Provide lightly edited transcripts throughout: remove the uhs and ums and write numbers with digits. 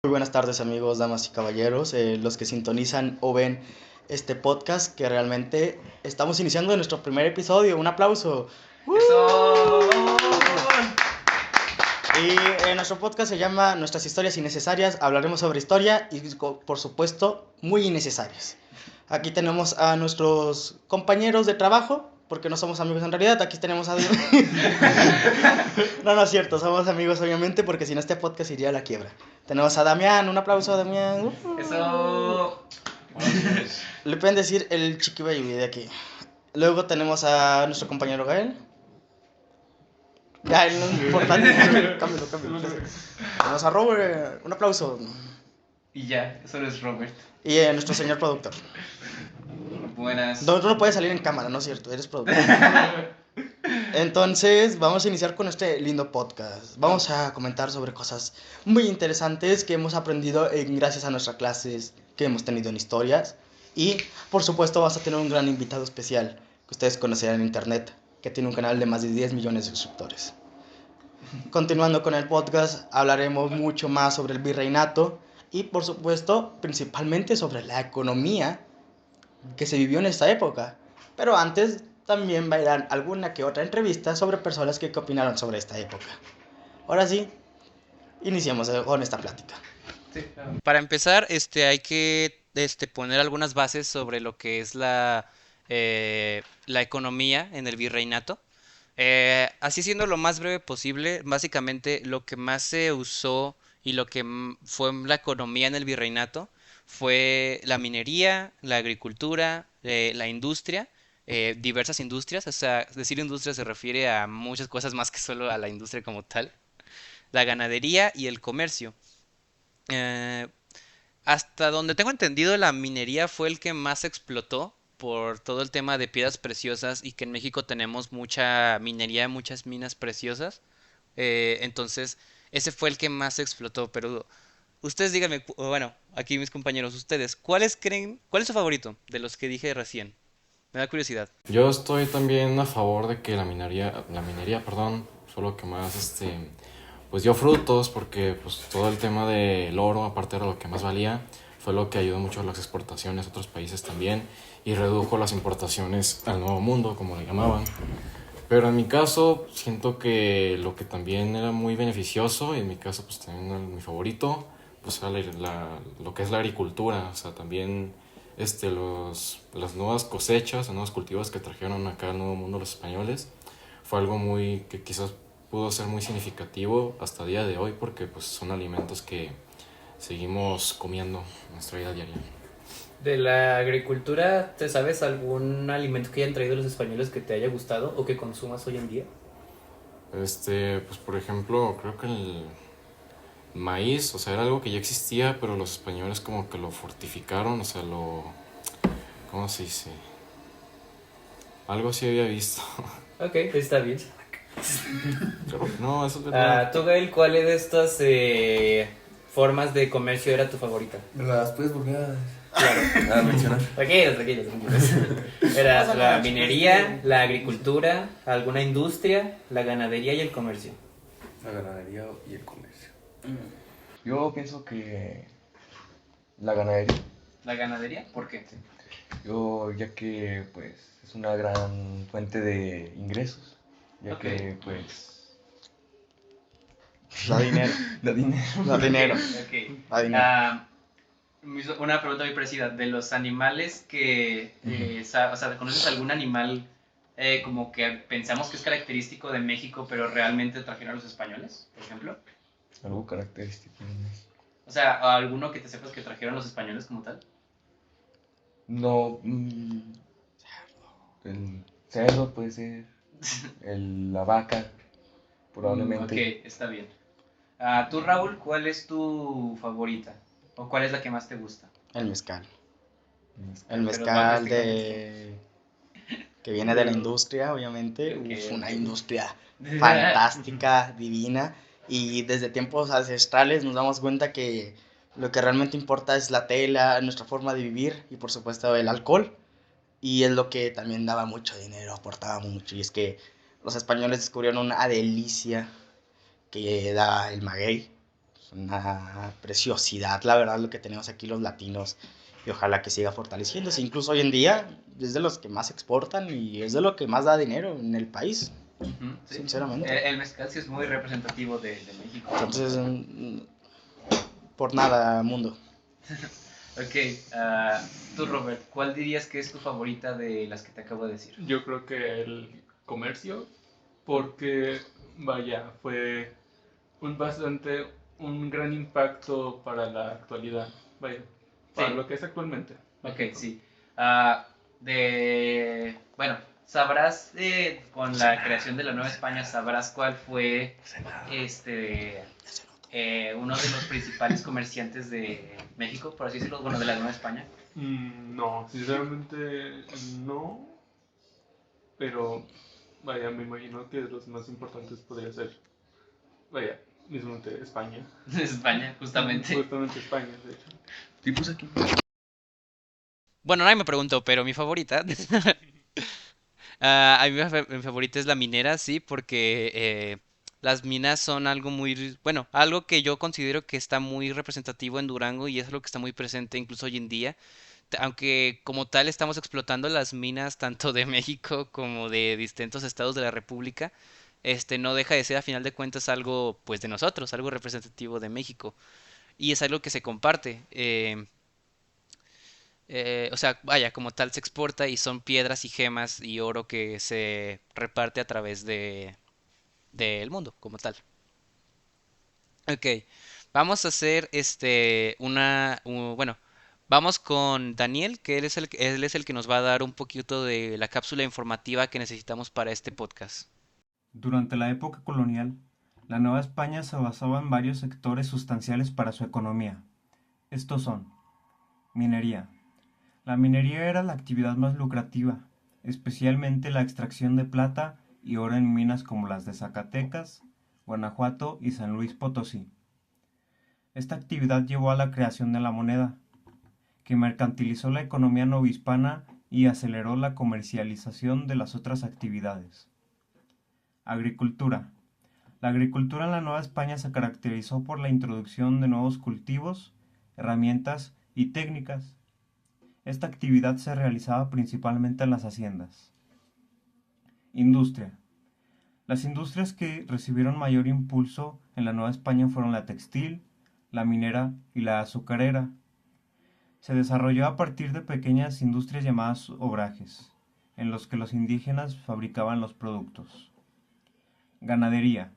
Muy buenas tardes amigos, damas y caballeros, los que sintonizan o ven este podcast que realmente estamos iniciando nuestro primer episodio. Un aplauso. ¡Eso! Y nuestro podcast se llama Nuestras historias innecesarias. Hablaremos sobre historia y por supuesto muy innecesarias. Aquí tenemos a nuestros compañeros de trabajo, porque no somos amigos en realidad. Aquí tenemos a... No, no es cierto, somos amigos obviamente, porque si no este podcast iría a la quiebra. Tenemos a Damián, un aplauso a Damián. Eso. Le pueden decir el Chiqui Baby de aquí. Luego tenemos a nuestro compañero Gael. Ya, no es importante. Cámbialo. Tenemos a Robert, un aplauso. Y ya, eso es Robert. Y a nuestro señor productor. Buenas. No, tú no puedes salir en cámara, no es cierto, eres productor. Entonces, vamos a iniciar con este lindo podcast. Vamos a comentar sobre cosas muy interesantes que hemos aprendido gracias a nuestras clases que hemos tenido en historias. Y, por supuesto, vas a tener un gran invitado especial que ustedes conocerán en internet, que tiene un canal de más de 10 millones de suscriptores. Continuando con el podcast, hablaremos mucho más sobre el virreinato y, por supuesto, principalmente sobre la economía que se vivió en esta época. Pero antes también verán alguna que otra entrevista sobre personas que opinaron sobre esta época. Ahora sí, iniciamos con esta plática. Sí. Para empezar, hay que poner algunas bases sobre lo que es la economía en el virreinato. Así siendo lo más breve posible, básicamente lo que más se usó y lo que fue la economía en el virreinato fue la minería, la agricultura, la industria, diversas industrias. O sea, decir industria se refiere a muchas cosas más que solo a la industria como tal, la ganadería y el comercio. Eh, Hasta donde tengo entendido, la minería fue el que más explotó por todo el tema de piedras preciosas y que en México tenemos mucha minería, muchas minas preciosas. Entonces, ese fue el que más explotó. Pero ustedes díganme, bueno, aquí mis compañeros, ustedes, cuál es su favorito de los que dije recién? Me da curiosidad. Yo estoy también a favor de que la minería, perdón, fue lo que más, pues dio frutos porque pues todo el tema del oro, aparte era lo que más valía, fue lo que ayudó mucho a las exportaciones a otros países también y redujo las importaciones al Nuevo Mundo, como le llamaban. Pero en mi caso, siento que lo que también era muy beneficioso, y en mi caso pues también era mi favorito, pues era lo que es la agricultura, o sea, también las nuevas cosechas, los nuevos cultivos que trajeron acá al Nuevo Mundo los españoles, fue algo muy que quizás pudo ser muy significativo hasta el día de hoy porque pues son alimentos que seguimos comiendo en nuestra vida diaria. De la agricultura, ¿te sabes algún alimento que hayan traído los españoles que te haya gustado o que consumas hoy en día? Pues por ejemplo, creo que el maíz, o sea, era algo que ya existía, pero los españoles como que lo fortificaron, o sea, ¿cómo se dice? Algo así había visto. Ok, está bien. Pero no, eso es verdad. Tú, Gael, ¿cuál de estas formas de comercio era tu favorita? ¿Me las puedes volver Claro. a mencionar? Tranquilos. Era la minería, la agricultura, alguna industria, la ganadería y el comercio. La ganadería y el comercio. Yo pienso que la ganadería. ¿La ganadería? ¿Por qué? Ya que pues es una gran fuente de ingresos, ya Ok. que pues Da dinero. da dinero. Da dinero. Ok. Da dinero. Una pregunta muy parecida. De los animales que, o sea, ¿conoces algún animal como que pensamos que es característico de México, pero realmente trajeron a los españoles, por ejemplo? Algo característico de México. O sea, alguno que te sepas que trajeron los españoles como tal. No, el cerdo puede ser, la vaca, probablemente. Ok, está bien. Tú, Raúl, ¿cuál es tu favorita? ¿O cuál es la que más te gusta? El mezcal. El Pero mezcal domésticamente. que viene de la industria, obviamente. Ok, Una ok. industria fantástica, divina. Y desde tiempos ancestrales nos damos cuenta que lo que realmente importa es la tela, nuestra forma de vivir y por supuesto el alcohol. Y es lo que también daba mucho dinero, aportaba mucho. Y es que los españoles descubrieron una delicia que da el maguey. una preciosidad, la verdad, lo que tenemos aquí los latinos. Y ojalá que siga fortaleciéndose. Incluso hoy en día es de los que más exportan y es de lo que más da dinero en el país, Ujú, sí. sinceramente. El mezcal sí es muy representativo de México. Entonces, por nada, mundo. Ok, tú Robert, ¿cuál dirías que es tu favorita de las que te acabo de decir? Yo creo que el comercio, porque, vaya, fue un gran impacto para la actualidad, vaya, para Sí. lo que es actualmente. Ok, sí. Bueno, sabrás, con la creación de la Nueva España, sabrás cuál fue uno de los principales comerciantes de México, por así decirlo, bueno, de la Nueva España. No, sinceramente no, pero vaya, me imagino que de los más importantes podría ser, vaya, mismamente España. España, justamente. Justamente España, de hecho. Tipos aquí. Bueno, nadie me preguntó, pero mi favorita. A mí mi favorita es la minera, sí, porque las minas son algo muy, bueno, algo que yo considero que está muy representativo en Durango y es algo que está muy presente incluso hoy en día. Aunque como tal estamos explotando las minas tanto de México como de distintos estados de la República, no deja de ser a final de cuentas algo pues de nosotros, algo representativo de México y es algo que se comparte. O sea, vaya, como tal se exporta y son piedras y gemas y oro que se reparte a través del mundo como tal. Ok, vamos a hacer bueno, vamos con Daniel, que él es el que nos va a dar un poquito de la cápsula informativa que necesitamos para este podcast. Durante la época colonial, la Nueva España se basaba en varios sectores sustanciales para su economía. Estos son: minería. La minería era la actividad más lucrativa, especialmente la extracción de plata y oro en minas como las de Zacatecas, Guanajuato y San Luis Potosí. Esta actividad llevó a la creación de la moneda, que mercantilizó la economía novohispana y aceleró la comercialización de las otras actividades. Agricultura. La agricultura en la Nueva España se caracterizó por la introducción de nuevos cultivos, herramientas y técnicas. Esta actividad se realizaba principalmente en las haciendas. Industria. Las industrias que recibieron mayor impulso en la Nueva España fueron la textil, la minera y la azucarera. Se desarrolló a partir de pequeñas industrias llamadas obrajes, en los que los indígenas fabricaban los productos. Ganadería.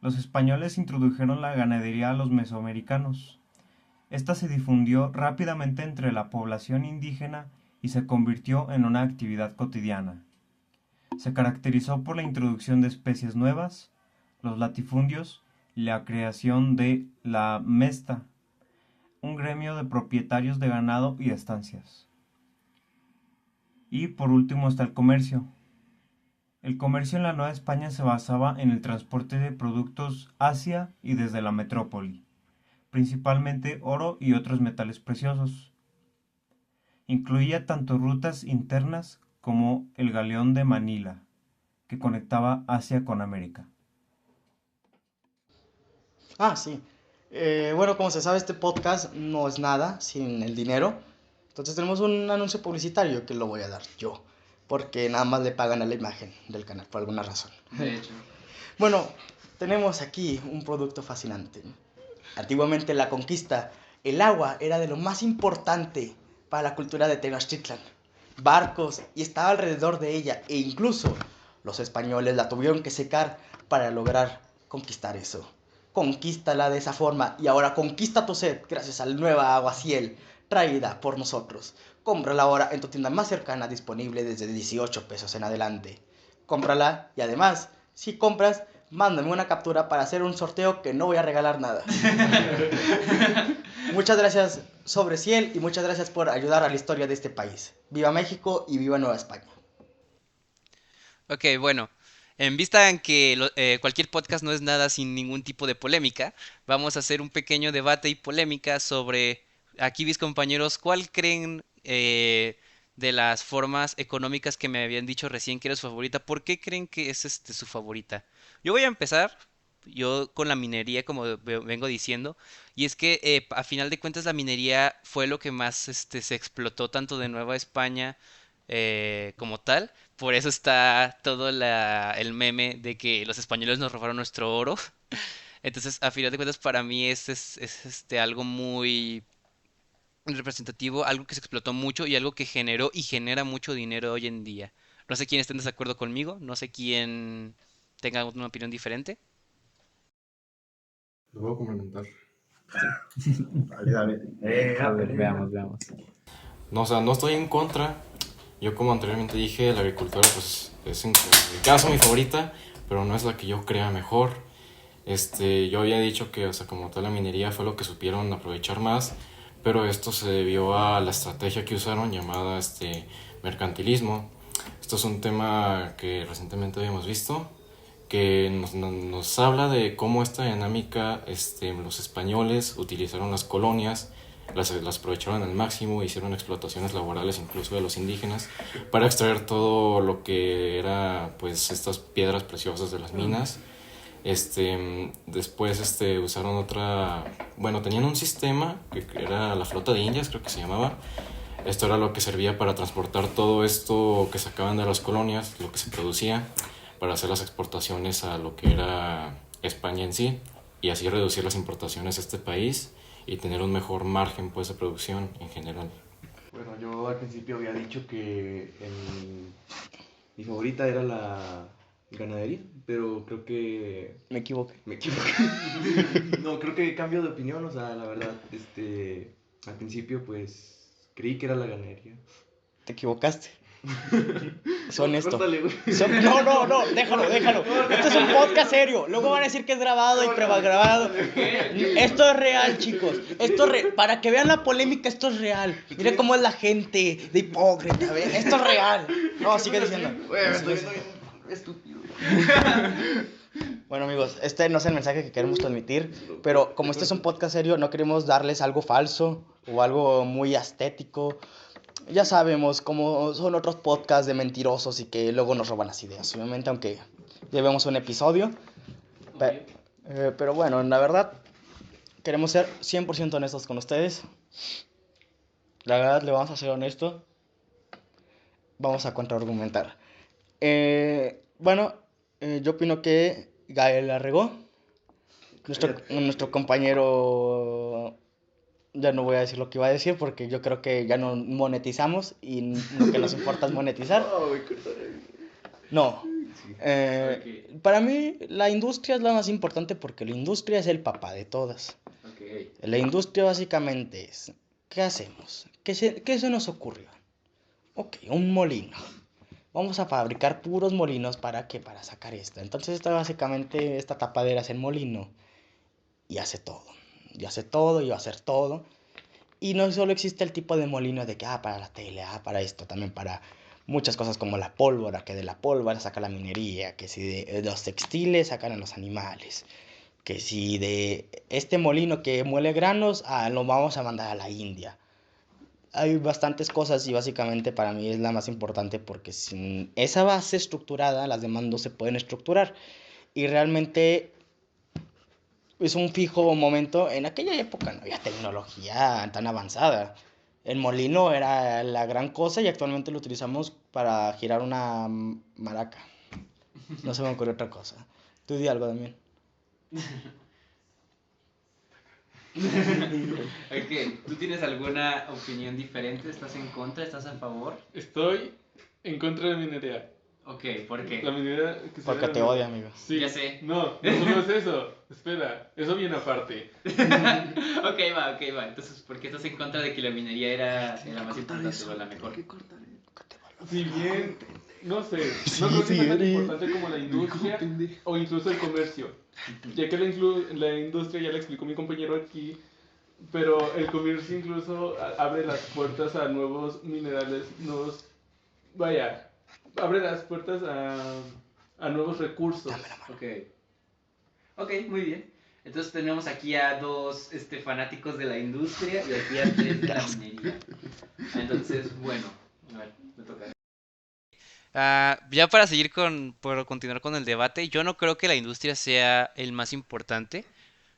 Los españoles introdujeron la ganadería a los mesoamericanos. Esta se difundió rápidamente entre la población indígena y se convirtió en una actividad cotidiana. Se caracterizó por la introducción de especies nuevas, los latifundios y la creación de la mesta, un gremio de propietarios de ganado y estancias. Y por último está el comercio. El comercio en la Nueva España se basaba en el transporte de productos hacia y desde la metrópoli, principalmente oro y otros metales preciosos. Incluía tanto rutas internas como el galeón de Manila, que conectaba Asia con América. Sí. Bueno, como se sabe, este podcast no es nada sin el dinero. Entonces tenemos un anuncio publicitario que lo voy a dar yo. Porque nada más le pagan a la imagen del canal, por alguna razón. De hecho. Bueno, tenemos aquí un producto fascinante. Antiguamente en la conquista, el agua era de lo más importante para la cultura de Tenochtitlan. Barcos y estaba alrededor de ella e incluso los españoles la tuvieron que secar para lograr conquistar eso. Conquístala de esa forma y ahora conquista tu sed gracias a la nueva agua Ciel traída por nosotros. Cómprala ahora en tu tienda más cercana, disponible desde 18 pesos en adelante. Cómprala y además, si compras, mándame una captura para hacer un sorteo que no voy a regalar nada. Muchas gracias sobre Ciel y muchas gracias por ayudar a la historia de este país. Viva México y viva Nueva España. Ok, bueno, en vista en que cualquier podcast no es nada sin ningún tipo de polémica, vamos a hacer un pequeño debate y polémica sobre, aquí mis compañeros, ¿cuál creen de las formas económicas que me habían dicho recién que era su favorita? ¿Por qué creen que es su favorita? Yo voy a empezar yo con la minería, como vengo diciendo, y es que a final de cuentas la minería fue lo que más se explotó tanto de Nueva España como tal. Por eso está todo el meme de que los españoles nos robaron nuestro oro. Entonces, a final de cuentas, para mí es algo muy representativo, algo que se explotó mucho y algo que generó y genera mucho dinero hoy en día. No sé quién esté en desacuerdo conmigo, no sé quién tenga una opinión diferente. Lo voy a complementar. Dale, dale. A ver, veamos. No, o sea, no estoy en contra. Yo, como anteriormente dije, la agricultura pues es en mi caso mi favorita, pero no es la que yo crea mejor. Yo había dicho que, o sea, como tal la minería fue lo que supieron aprovechar más, pero esto se debió a la estrategia que usaron llamada mercantilismo. Esto es un tema que recientemente habíamos visto, que nos habla de cómo esta dinámica, los españoles utilizaron las colonias, las aprovecharon al máximo, hicieron explotaciones laborales incluso de los indígenas para extraer todo lo que era pues estas piedras preciosas de las minas. Después usaron tenían un sistema que era la flota de Indias, creo que se llamaba. Esto era lo que servía para transportar todo esto que sacaban de las colonias, lo que se producía, para hacer las exportaciones a lo que era España en sí, y así reducir las importaciones a este país y tener un mejor margen pues de producción en general. Bueno, yo al principio había dicho que mi favorita era la ganadería, pero creo que Me equivoqué. no, creo que cambio de opinión, o sea, la verdad, al principio pues creí que era la ganadería. Te equivocaste. Soy honesto. Córtale, güey. No, déjalo. Esto es un podcast serio. Luego van a decir que es grabado y pregrabado. Esto es real, chicos. Para que vean la polémica, esto es real. Mira cómo es la gente de hipócrita, ¿ven? Esto es real. No, sigue diciendo. Güey, estoy estúpido. Bueno, amigos, este no es el mensaje que queremos transmitir, pero como este es un podcast serio, no queremos darles algo falso o algo muy estético. Ya sabemos cómo son otros podcasts de mentirosos y que luego nos roban las ideas, obviamente, aunque llevemos un episodio. Pero bueno, la verdad, queremos ser 100% honestos con ustedes. La verdad, le vamos a ser honesto. Vamos a contraargumentar. Yo opino que Gael la regó. Nuestro compañero... Ya no voy a decir lo que iba a decir porque yo creo que ya no monetizamos y lo que nos importa es monetizar. No. Para mí la industria es la más importante porque la industria es el papá de todas. La industria básicamente es, ¿qué hacemos? ¿Qué se nos ocurrió? Ok, un molino. Vamos a fabricar puros molinos para sacar esto. Entonces esta tapadera es el molino y hace todo. Y hace todo, y va a hacer todo. Y no solo existe el tipo de molino de que, para la tele, para esto, también para muchas cosas como la pólvora, que de la pólvora saca la minería, que si de los textiles sacan a los animales, que si de este molino que muele granos, lo vamos a mandar a la India. Hay bastantes cosas y básicamente para mí es la más importante porque sin esa base estructurada, las demás no se pueden estructurar. Y realmente... es un fijo momento. En aquella época no había tecnología tan avanzada. El molino era la gran cosa y actualmente lo utilizamos para girar una maraca. No se me ocurre otra cosa. Tú di algo también. Ok, ¿tú tienes alguna opinión diferente? ¿Estás en contra? ¿Estás a favor? Estoy en contra de minería. Ok, ¿por qué? La minería que se Porque da- te odia, amigo. Sí. Ya sé. No solo es eso. Espera, eso viene aparte. Ok, va. Entonces, ¿por qué estás en contra de que la minería era más importante o la mejor? Si bien, no sé, no creo que sea tan importante como la industria o incluso el comercio. Ya que la industria ya la explicó mi compañero aquí, pero el comercio incluso abre las puertas a nuevos minerales, abre las puertas a nuevos recursos. Ok, muy bien. Entonces tenemos aquí a dos fanáticos de la industria y aquí a tres de la minería. Entonces, bueno, a ver, me toca. Ya para seguir por continuar con el debate, yo no creo que la industria sea el más importante.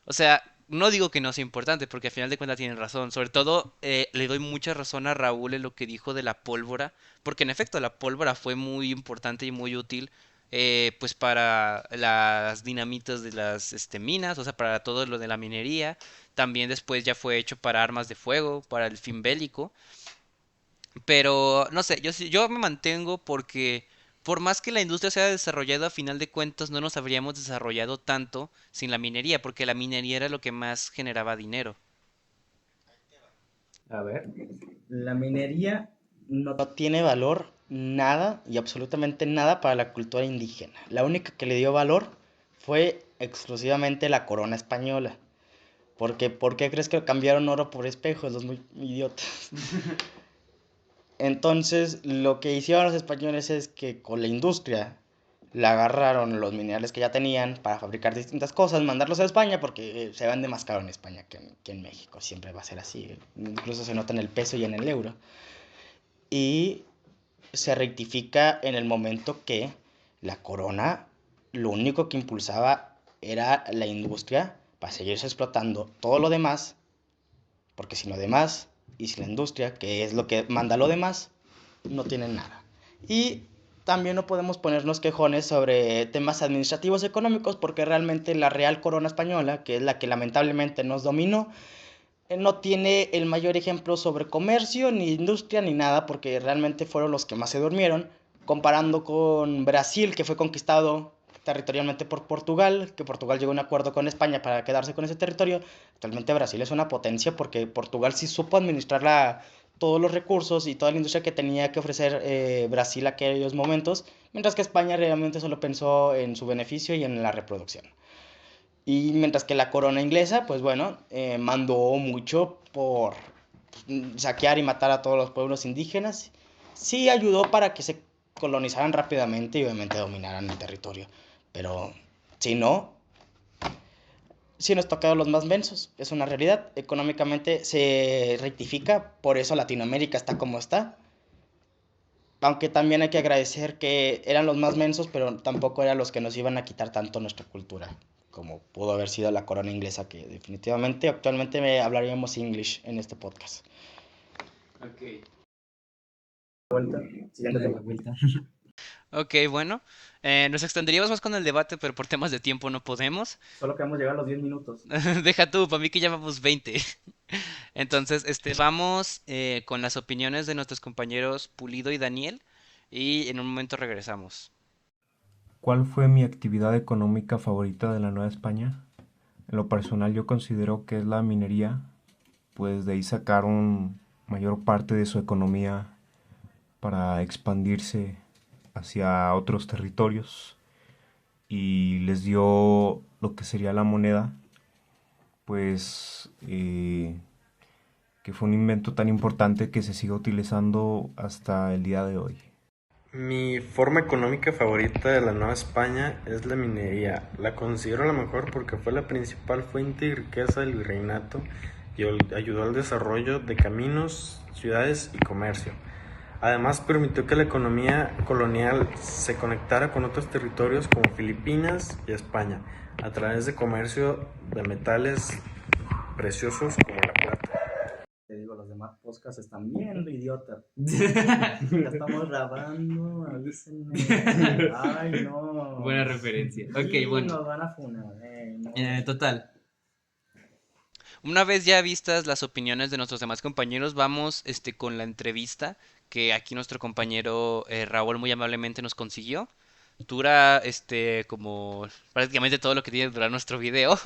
O sea, no digo que no sea importante, porque al final de cuentas tienen razón. Sobre todo, le doy mucha razón a Raúl en lo que dijo de la pólvora, porque en efecto la pólvora fue muy importante y muy útil, pues para las dinamitas de las minas, o sea, para todo lo de la minería. También después ya fue hecho para armas de fuego, para el fin bélico. Pero no sé, yo me mantengo porque por más que la industria se haya desarrollado, a final de cuentas no nos habríamos desarrollado tanto sin la minería, porque la minería era lo que más generaba dinero. A ver. La minería no tiene valor nada y absolutamente nada para la cultura indígena. La única que le dio valor fue exclusivamente la corona española. Porque, ¿por qué crees que cambiaron oro por espejos? Los muy idiotas. Entonces, lo que hicieron los españoles es que con la industria le agarraron los minerales que ya tenían para fabricar distintas cosas, mandarlos a España porque se vende más caro en España que en México. Siempre va a ser así. Incluso se nota en el peso y en el euro. Y se rectifica en el momento que la corona lo único que impulsaba era la industria para seguirse explotando todo lo demás, porque sin lo demás y sin la industria, que es lo que manda lo demás, no tienen nada. Y también no podemos ponernos quejones sobre temas administrativos económicos, porque realmente la Real Corona Española, que es la que lamentablemente nos dominó, no tiene el mayor ejemplo sobre comercio, ni industria, ni nada, porque realmente fueron los que más se durmieron, comparando con Brasil, que fue conquistado territorialmente por Portugal, que Portugal llegó a un acuerdo con España para quedarse con ese territorio. Actualmente Brasil es una potencia porque Portugal sí supo administrar todos los recursos y toda la industria que tenía que ofrecer Brasil en aquellos momentos, mientras que España realmente solo pensó en su beneficio y en la reproducción. Y mientras que la corona inglesa, pues bueno, mandó mucho por saquear y matar a todos los pueblos indígenas. Sí ayudó para que se colonizaran rápidamente y obviamente dominaran el territorio. Pero si no, sí nos tocaron los más mensos. Es una realidad. Económicamente se rectifica, por eso Latinoamérica está como está. Aunque también hay que agradecer que eran los más mensos, pero tampoco eran los que nos iban a quitar tanto nuestra cultura, como pudo haber sido la corona inglesa, que definitivamente actualmente hablaríamos English en este podcast. Ok. Ok, bueno, nos extenderíamos más con el debate, pero por temas de tiempo no podemos. Solo queremos llegar a los 10 minutos. Deja tú, para mí que ya vamos 20. Entonces, vamos con las opiniones de nuestros compañeros Pulido y Daniel y en un momento regresamos. ¿Cuál fue mi actividad económica favorita de la Nueva España? En lo personal yo considero que es la minería, pues de ahí sacaron mayor parte de su economía para expandirse hacia otros territorios y les dio lo que sería la moneda, pues que fue un invento tan importante que se sigue utilizando hasta el día de hoy. Mi forma económica favorita de la Nueva España es la minería. La considero la mejor porque fue la principal fuente y riqueza del virreinato y ayudó al desarrollo de caminos, ciudades y comercio. Además permitió que la economía colonial se conectara con otros territorios como Filipinas y España a través de comercio de metales preciosos como la plata. Te digo, los demás podcasts están viendo, idiota. Ya estamos grabando, avísenme. Ay, no. Buena referencia. Ok, Sí, bueno. nos van a funar, no. Total. Una vez ya vistas las opiniones de nuestros demás compañeros, vamos con la entrevista que aquí nuestro compañero Raúl muy amablemente nos consiguió. Dura como prácticamente todo lo que tiene que durar nuestro video.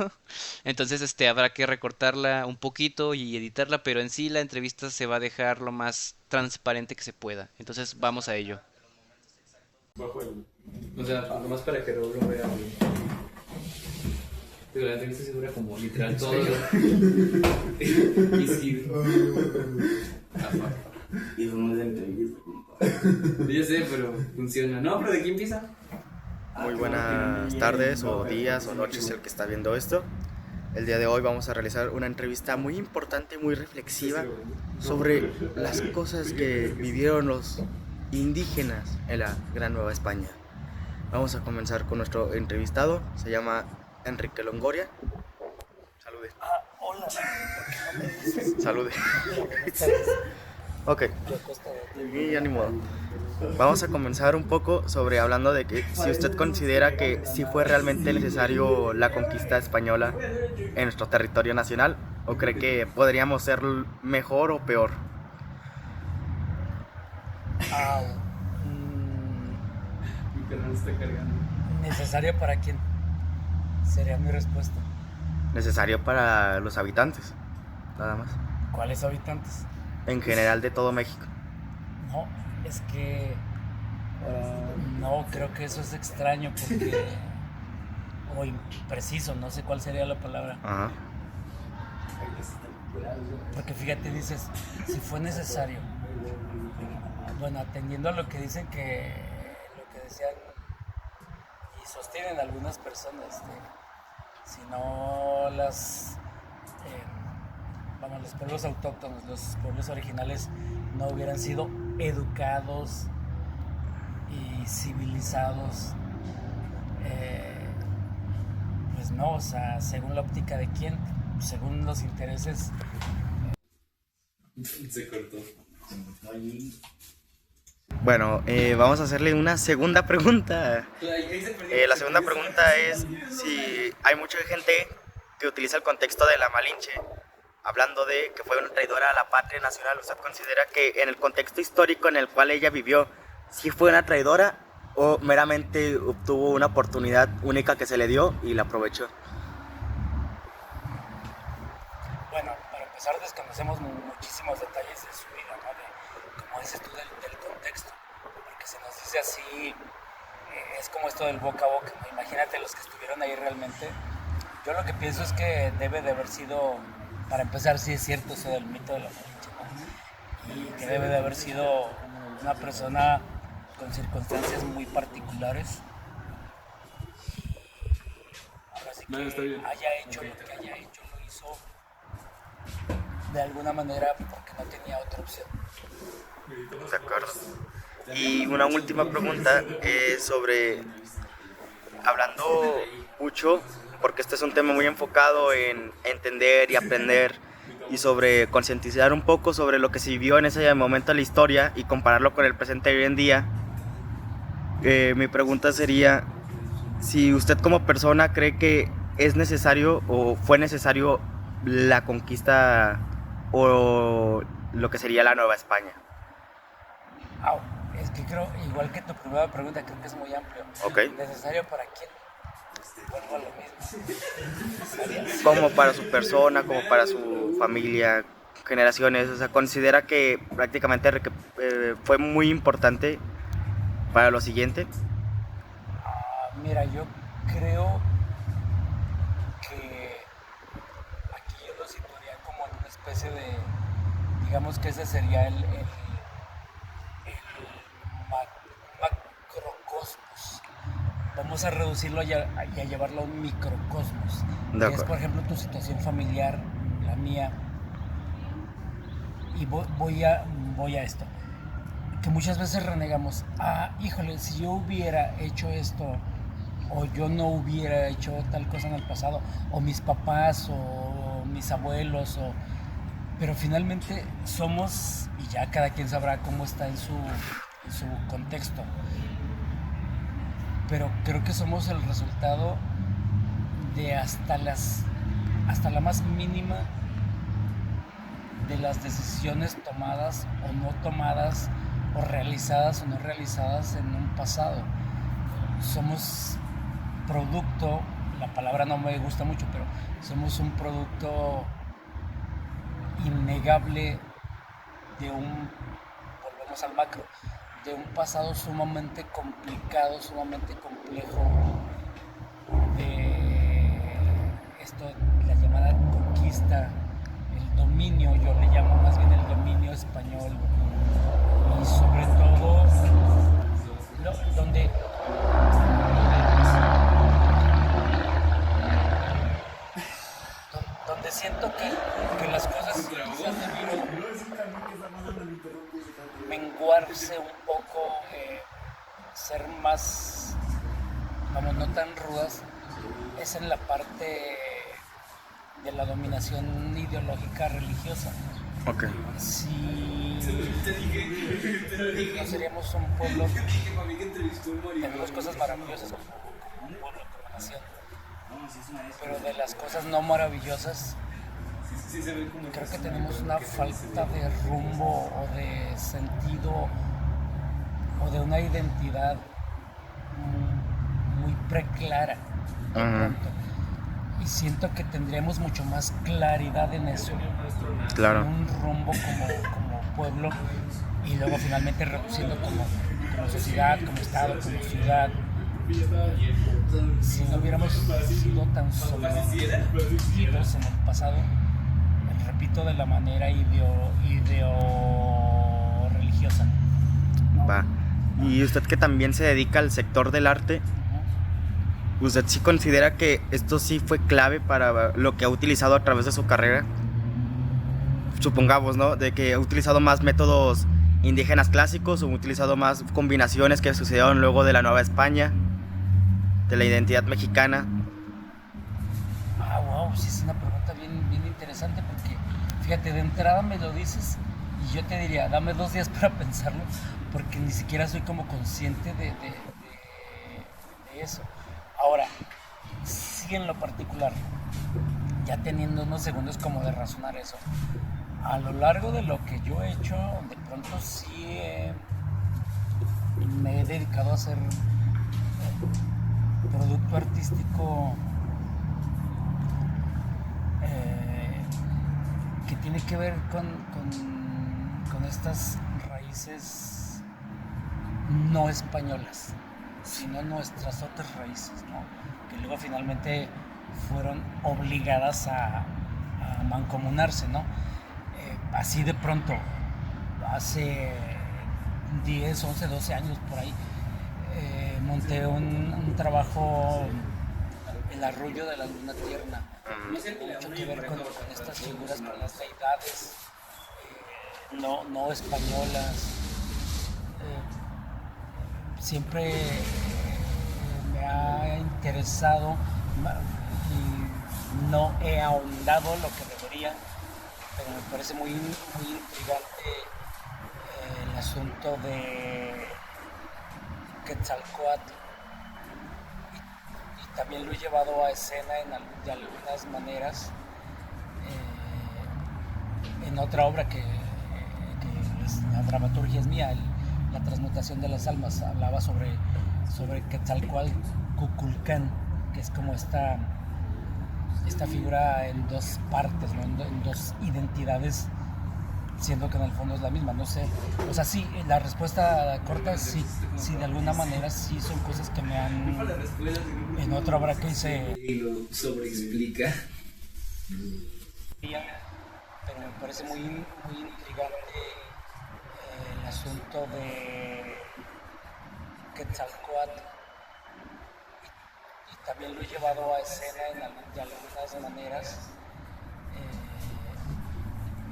Entonces habrá que recortarla un poquito y editarla, pero en sí la entrevista se va a dejar lo más transparente que se pueda. Entonces vamos a ello. O sea, nomás para que Raúl lo vea bien. Pero la entrevista se dura como literal todo. Y sí. Y somos de entrevista. Yo sé, pero funciona. No, pero ¿de quién empieza? Muy buenas tardes o días o noches el que está viendo esto. El día de hoy vamos a realizar una entrevista muy importante, muy reflexiva sobre las cosas que vivieron los indígenas en la Gran Nueva España. Vamos a comenzar con nuestro entrevistado, se llama Enrique Longoria. Salude. Hola. Salude. Ok. Y ya ni modo. Vamos a comenzar un poco hablando de que si usted considera que sí fue realmente necesario la conquista española en nuestro territorio nacional, o cree que podríamos ser mejor o peor. Mi canal está cargando. ¿Necesario para quién? Sería mi respuesta. Necesario para los habitantes, nada más. ¿Cuáles habitantes? En general de todo México. No, es que no, creo que eso es extraño porque o impreciso, no sé cuál sería la palabra. Ajá. Porque fíjate, dices, si fue necesario. Bueno, atendiendo a lo que dicen lo que decían y sostienen algunas personas, si no los pueblos autóctonos, los pueblos originales no hubieran sido educados y civilizados, pues no, o sea, según la óptica de quién, según los intereses. Se cortó. Bueno, vamos a hacerle una segunda pregunta. La segunda pregunta es si hay mucha gente que utiliza el contexto de la Malinche, hablando de que fue una traidora a la patria nacional. ¿Usted considera que en el contexto histórico en el cual ella vivió, sí fue una traidora o meramente obtuvo una oportunidad única que se le dio y la aprovechó? Bueno, para empezar, desconocemos muchísimos detalles de su vida, ¿no? Como dices tú, del contexto, porque se nos dice así, es como esto del boca a boca, ¿no? Imagínate los que estuvieron ahí realmente. Yo lo que pienso es que debe de haber sido, para empezar, sí es cierto eso del mito de la Malinche, ¿no? Y que debe de haber sido una persona con circunstancias muy particulares. Ahora sí que haya hecho lo que haya hecho, lo hizo de alguna manera porque no tenía otra opción. De acuerdo. Y una última pregunta sobre, hablando mucho, porque este es un tema muy enfocado en entender y aprender y sobre concientizar un poco sobre lo que se vivió en ese momento de la historia y compararlo con el presente de hoy en día. Mi pregunta sería si usted como persona cree que es necesario o fue necesario la conquista o lo que sería la Nueva España. Es que creo, igual que tu primera pregunta, creo que es muy amplio. Okay. ¿Necesario para quién? Vuelvo a lo mismo. Como para su persona, como para su familia, generaciones. O sea, considera que prácticamente fue muy importante para lo siguiente. Mira, yo creo que aquí yo lo situaría como en una especie de, digamos que ese sería el macrocosmos. Vamos a reducirlo y a llevarlo a un microcosmos, que es, por ejemplo, tu situación familiar, la mía. Y voy a esto, que muchas veces renegamos, híjole, si yo hubiera hecho esto, o yo no hubiera hecho tal cosa en el pasado, o mis papás, o mis abuelos, pero finalmente somos, y ya cada quien sabrá cómo está en su contexto, pero creo que somos el resultado de hasta la más mínima de las decisiones tomadas o no tomadas, o realizadas o no realizadas en un pasado. Somos producto, la palabra no me gusta mucho, pero somos un producto innegable volvemos al macro, de un pasado sumamente complicado, sumamente complejo, de esto, la llamada conquista, el dominio, yo le llamo más bien el dominio español, y sobre todo donde siento que las cosas quizás debieron menguarse un poco ser más, vamos, no tan rudas, es en la parte de la dominación ideológica religiosa. Ok. Si no seríamos un pueblo, tenemos cosas maravillosas como un pueblo, como nación, pero de las cosas no maravillosas, creo que tenemos una falta de rumbo o de sentido o de una identidad muy preclara. Y siento que tendríamos mucho más claridad en eso, Claro. un rumbo como pueblo, y luego finalmente reduciendo como sociedad, como estado, como ciudad. Si no hubiéramos sido tan sometidos en el pasado, repito, de la manera religiosa. Va. Y usted que también se dedica al sector del arte, ¿usted sí considera que esto sí fue clave para lo que ha utilizado a través de su carrera? Supongamos, ¿no? De que ha utilizado más métodos indígenas clásicos o ha utilizado más combinaciones que sucedieron luego de la Nueva España, de la identidad mexicana. Wow, sí es una pregunta bien interesante, porque fíjate, de entrada me lo dices y yo te diría, dame 2 días para pensarlo, porque ni siquiera soy como consciente de eso. Ahora, sí, en lo particular, ya teniendo unos segundos como de razonar eso, a lo largo de lo que yo he hecho, de pronto sí me he dedicado a hacer producto artístico que tiene que ver con estas raíces no españolas, sino nuestras otras raíces, ¿no? Que luego finalmente fueron obligadas a mancomunarse, ¿no? Así de pronto, hace 10, 11, 12 años por ahí, monté un trabajo, El Arrullo de la Luna Tierna. Tiene mucho que ver con estas figuras, con las deidades no españolas. Siempre me ha interesado y no he ahondado lo que debería, pero me parece muy intrigante el asunto de Quetzalcóatl, y también lo he llevado a escena de algunas maneras en otra obra que es, la dramaturgia es mía, La Transmutación de las Almas. Hablaba sobre Quetzalcóatl Kukulcán, que es como esta figura en 2 partes, ¿no? en 2 identidades, siendo que en el fondo es la misma, no sé. O sea, sí, la respuesta corta es sí, de alguna manera sí son cosas que me han... En otra obra que hice... Y lo sobreexplica. Pero me parece muy intrigante el asunto de Quetzalcóatl, y también lo he llevado a escena de algunas maneras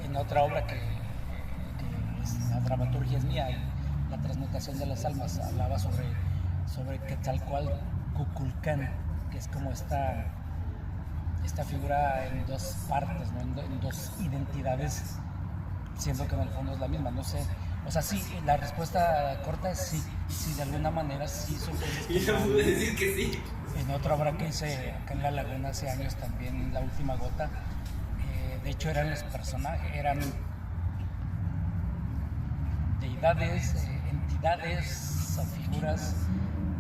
en otra obra que es, la dramaturgia es mía, La Transmutación de las Almas. Hablaba sobre Quetzalcóatl Kukulcán, que es como esta figura en 2 partes, ¿no? en 2 identidades, siendo que en el fondo es la misma, no sé. O sea, sí, la respuesta corta es sí, de alguna manera sí son cosas que... Yo pude decir que sí. En otra obra que hice acá en La Laguna hace años también, La Última Gota, de hecho eran los personajes, eran deidades, entidades o figuras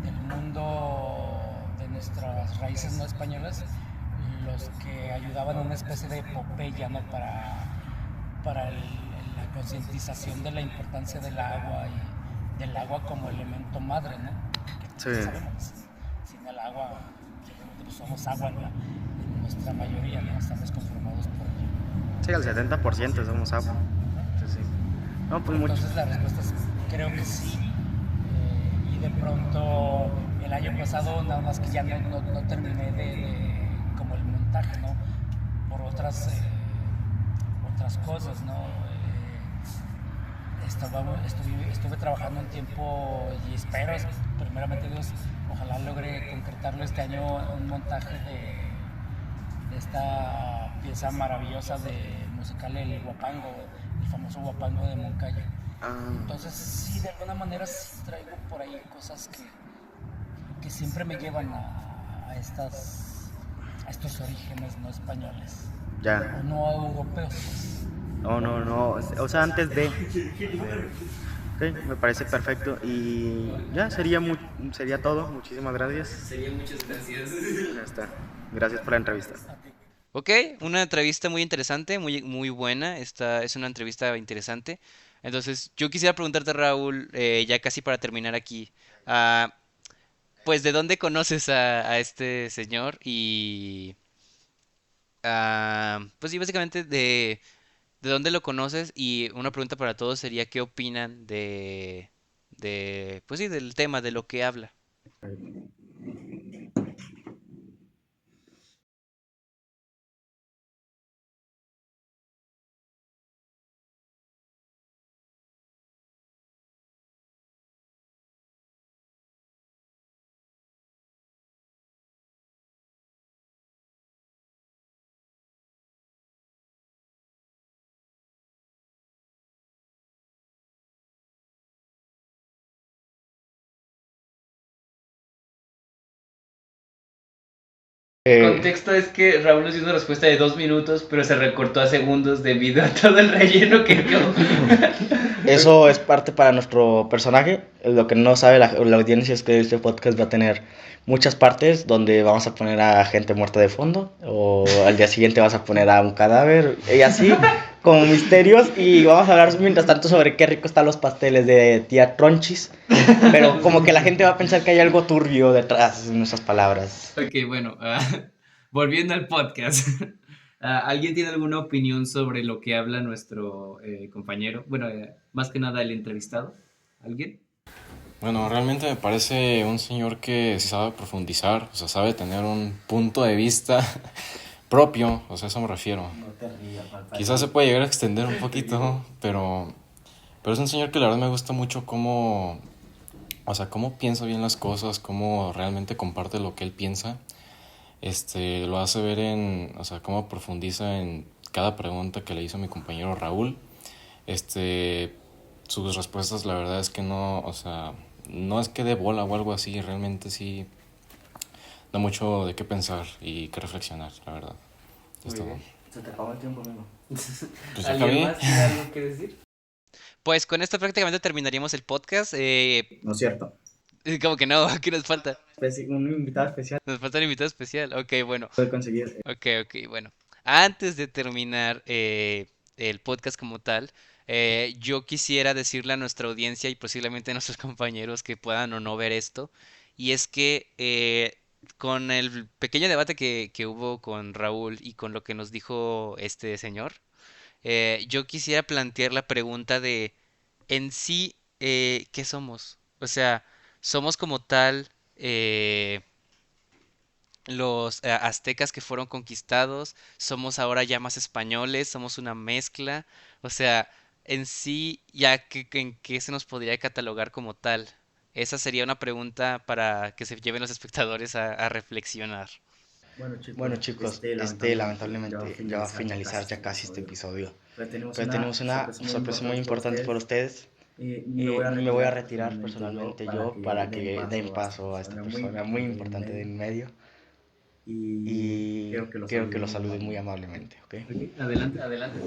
del mundo de nuestras raíces no españolas, los que ayudaban a una especie de epopeya, ¿no? para la concientización de la importancia del agua y del agua como elemento madre, ¿no? Sí. Sabemos, sin el agua, pues somos agua en nuestra mayoría, ¿no? Estamos conformados por ello. Sí, el 70% somos agua. Sí. No, pues entonces la respuesta es creo que sí. Y de pronto el año pasado, nada más que ya no terminé de como el montaje, ¿no? Por otras cosas, ¿no? estuve trabajando un tiempo y espero, primeramente Dios, ojalá logre concretarlo este año, un montaje de esta pieza maravillosa de musical El Huapango, el famoso Huapango de Moncayo. Entonces sí, de alguna manera sí traigo por ahí cosas que siempre me llevan a estos orígenes no españoles. Ya. O no europeos, pues. No, o sea, antes de... Ok, me parece perfecto y ya, sería todo, muchísimas gracias. Sería muchas gracias. Ya está, gracias por la entrevista. Ok, una entrevista muy interesante, muy, muy buena. Esta es una entrevista interesante. Entonces, yo quisiera preguntarte, Raúl, ya casi para terminar aquí, ah, pues, ¿de dónde conoces a este señor? Y, pues sí, básicamente de dónde lo conoces. Y una pregunta para todos sería, ¿qué opinan pues sí, del tema, de lo que habla? El contexto es que Raúl nos hizo una respuesta de 2 minutos, pero se recortó a segundos debido a todo el relleno que dio. Eso es parte para nuestro personaje. Lo que no sabe la audiencia es que este podcast va a tener muchas partes donde vamos a poner a gente muerta de fondo, o al día siguiente vas a poner a un cadáver, y así, como misterios, y vamos a hablar mientras tanto sobre qué rico están los pasteles de tía Tronchis, pero como que la gente va a pensar que hay algo turbio detrás de nuestras palabras. Ok, bueno, volviendo al podcast. ¿Alguien tiene alguna opinión sobre lo que habla nuestro compañero? Bueno, más que nada el entrevistado. ¿Alguien? Bueno, realmente me parece un señor que sí sabe profundizar, o sea, sabe tener un punto de vista propio, o sea, a eso me refiero. Quizás se puede llegar a extender un poquito, pero es un señor que la verdad me gusta mucho cómo piensa bien las cosas, cómo realmente comparte lo que él piensa. Lo hace ver cómo profundiza en cada pregunta que le hizo mi compañero Raúl. Sus respuestas, la verdad es que no, o sea, no es que dé bola o algo así, realmente sí da mucho de qué pensar y qué reflexionar, la verdad. Se te acabó el tiempo, amigo. Pues ¿Alguien más tiene algo que decir? Pues con esto prácticamente terminaríamos el podcast. No es cierto. Como que no, ¿qué nos falta? Un invitado especial Nos falta un invitado especial. Ok, bueno. puede conseguir. Ok, bueno. Antes de terminar el podcast como tal, yo quisiera decirle a nuestra audiencia y posiblemente a nuestros compañeros que puedan o no ver esto, y es que con el pequeño debate que hubo con Raúl y con lo que nos dijo este señor, yo quisiera plantear la pregunta de, en sí, ¿qué somos? O sea, ¿somos como tal los aztecas que fueron conquistados? ¿Somos ahora ya más españoles? ¿Somos una mezcla? O sea, en sí, ya ¿en qué se nos podría catalogar como tal? Esa sería una pregunta para que se lleven los espectadores a reflexionar. Bueno, chicos, lamentablemente ya va a finalizar ya casi este episodio. Pero tenemos una sorpresa muy importante para ustedes. Me voy a retirar personalmente yo para que den paso a esta persona muy importante de en medio. Y quiero que lo saluden muy amablemente, ¿ok? Adelante, adelante.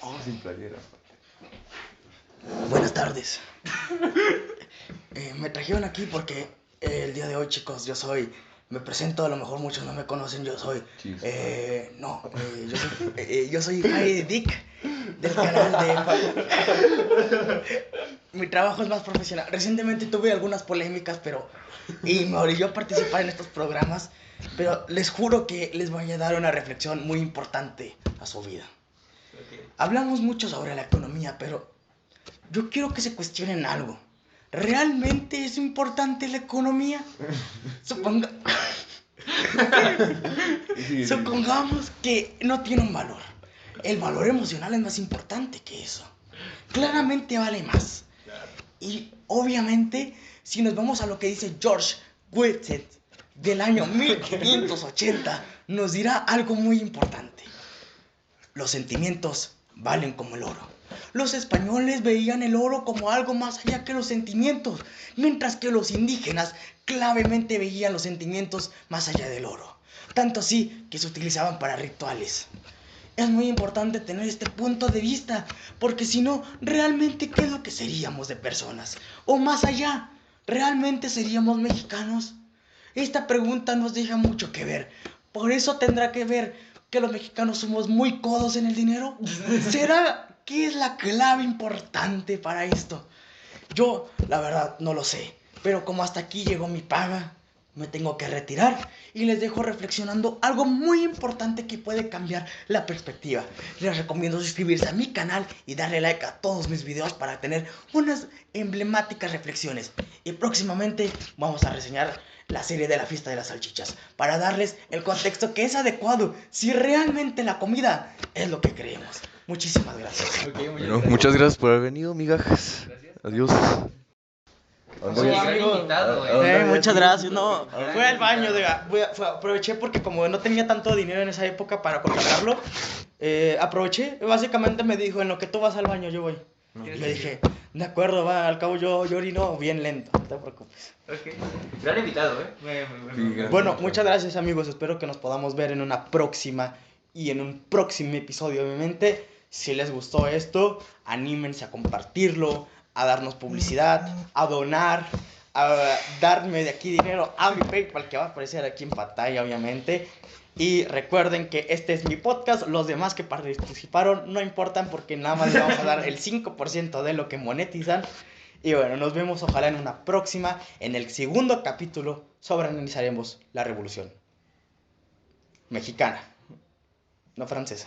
Oh, sin playera. Buenas tardes. Me trajeron aquí porque el día de hoy, chicos, me presento, a lo mejor muchos no me conocen, yo soy Jaime Dick del canal de... Mi trabajo es más profesional. Recientemente tuve algunas polémicas, y me orilló a participar en estos programas, pero les juro que les voy a dar una reflexión muy importante a su vida. Hablamos mucho sobre la economía, pero yo quiero que se cuestionen algo. ¿Realmente es importante la economía? Supongamos que no tiene un valor. el valor emocional es más importante que eso. Claramente vale más. Y obviamente, si nos vamos a lo que dice George Whitehead del año 1580, nos dirá algo muy importante. Los sentimientos valen como el oro. Los españoles veían el oro como algo más allá que los sentimientos, mientras que los indígenas clavemente veían los sentimientos más allá del oro. Tanto así que se utilizaban para rituales. Es muy importante tener este punto de vista, porque si no, realmente ¿qué es lo que seríamos de personas? O más allá, ¿realmente seríamos mexicanos? Esta pregunta nos deja mucho que ver. Por eso tendrá que ver que los mexicanos somos muy codos en el dinero. ¿Será que es la clave importante para esto? Yo, la verdad, no lo sé. Pero como hasta aquí llegó mi paga, me tengo que retirar y les dejo reflexionando algo muy importante que puede cambiar la perspectiva. Les recomiendo suscribirse a mi canal y darle like a todos mis videos para tener unas emblemáticas reflexiones. Y próximamente vamos a reseñar la serie de la fiesta de las salchichas para darles el contexto que es adecuado si realmente la comida es lo que creemos. Muchísimas gracias. Bueno, muchas gracias por haber venido, migajas. Adiós. Muchas gracias. No, fui al baño, aproveché porque como no tenía tanto dinero en esa época para contratarlo, aproveché. Básicamente me dijo, en lo que tú vas al baño yo voy. Y le dije, de acuerdo, va, al cabo yo orino bien lento, no te preocupes. Gran invitado, Bueno, muchas gracias amigos, espero que nos podamos ver en una próxima y en un próximo episodio, obviamente. Si les gustó esto, anímense a compartirlo, a darnos publicidad, a donar, a darme de aquí dinero a mi PayPal que va a aparecer aquí en pantalla, obviamente. Y recuerden que este es mi podcast, los demás que participaron no importan porque nada más les vamos a dar el 5% de lo que monetizan. Y bueno, nos vemos ojalá en una próxima, en el segundo capítulo sobre analizaremos la revolución mexicana, no francesa.